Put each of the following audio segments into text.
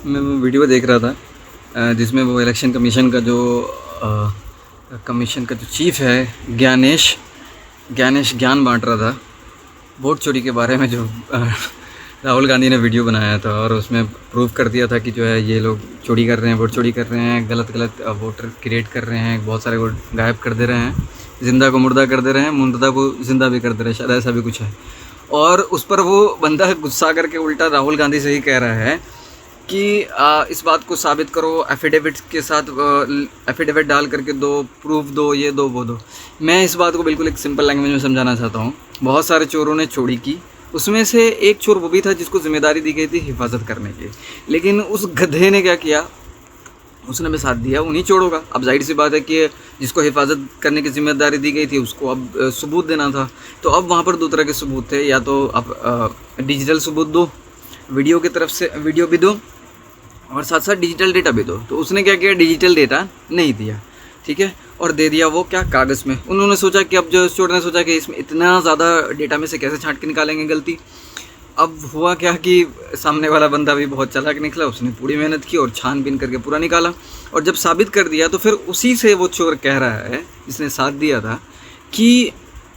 मैं वो वीडियो देख रहा था जिसमें वो इलेक्शन कमीशन का जो चीफ है ज्ञानेश ज्ञान बांट रहा था वोट चोरी के बारे में, जो राहुल गांधी ने वीडियो बनाया था और उसमें प्रूव कर दिया था कि जो है ये लोग चोरी कर रहे हैं, वोट चोरी कर रहे हैं, गलत वोटर क्रिएट कर रहे हैं, बहुत सारे वोट गायब कर दे रहे हैं, ज़िंदा को मुर्दा कर दे रहे हैं, मुर्दा को ज़िंदा भी कर दे रहे हैं, शायद ऐसा भी कुछ है। और उस पर वो बंदा गुस्सा करके उल्टा राहुल गांधी से ही कह रहा है कि इस बात को साबित करो, एफिडेविट के साथ एफिडेविट डाल करके दो, प्रूफ दो, ये दो वो दो। मैं इस बात को बिल्कुल एक सिंपल लैंग्वेज में समझाना चाहता हूँ। बहुत सारे चोरों ने चोरी की, उसमें से एक चोर वो भी था जिसको जिम्मेदारी दी गई थी हिफाजत करने की, लेकिन उस गधे ने क्या किया, उसने भी साथ दिया उन्हीं चोरों का। अब जाहिर सी बात है कि जिसको हिफाजत करने की जिम्मेदारी दी गई थी उसको अब सबूत देना था। तो अब वहाँ पर दो तरह के सबूत थे, या तो आप डिजिटल सबूत दो, वीडियो की तरफ से वीडियो भी दो और साथ साथ डिजिटल डेटा भी दो। तो उसने क्या किया, डिजिटल डेटा नहीं दिया, ठीक है, और दे दिया वो क्या, कागज़ में। उन्होंने सोचा कि अब जो चोर ने सोचा कि इसमें इतना ज़्यादा डेटा में से कैसे छांट के निकालेंगे गलती। अब हुआ क्या कि सामने वाला बंदा भी बहुत चालाक निकला, उसने पूरी मेहनत की और छानबीन करके पूरा निकाला। और जब साबित कर दिया तो फिर उसी से वो चोर कह रहा है जिसने साथ दिया था कि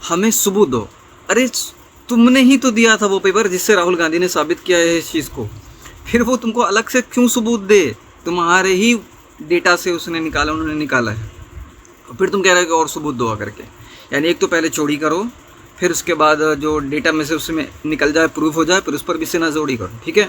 हमें सबूत दो। अरे तुमने ही तो दिया था वो पेपर जिससे राहुल गांधी ने साबित किया है इस चीज़ को, फिर वो तुमको अलग से क्यों सबूत दे? तुम्हारे ही डेटा से उसने निकाला, उन्होंने निकाला है, और फिर तुम कह रहे हो कि और सबूत दो आकर के। यानी एक तो पहले चोरी करो, फिर उसके बाद जो डेटा में से उसमें निकल जाए, प्रूफ हो जाए, फिर उस पर भी से ना जोड़ी करो, ठीक है।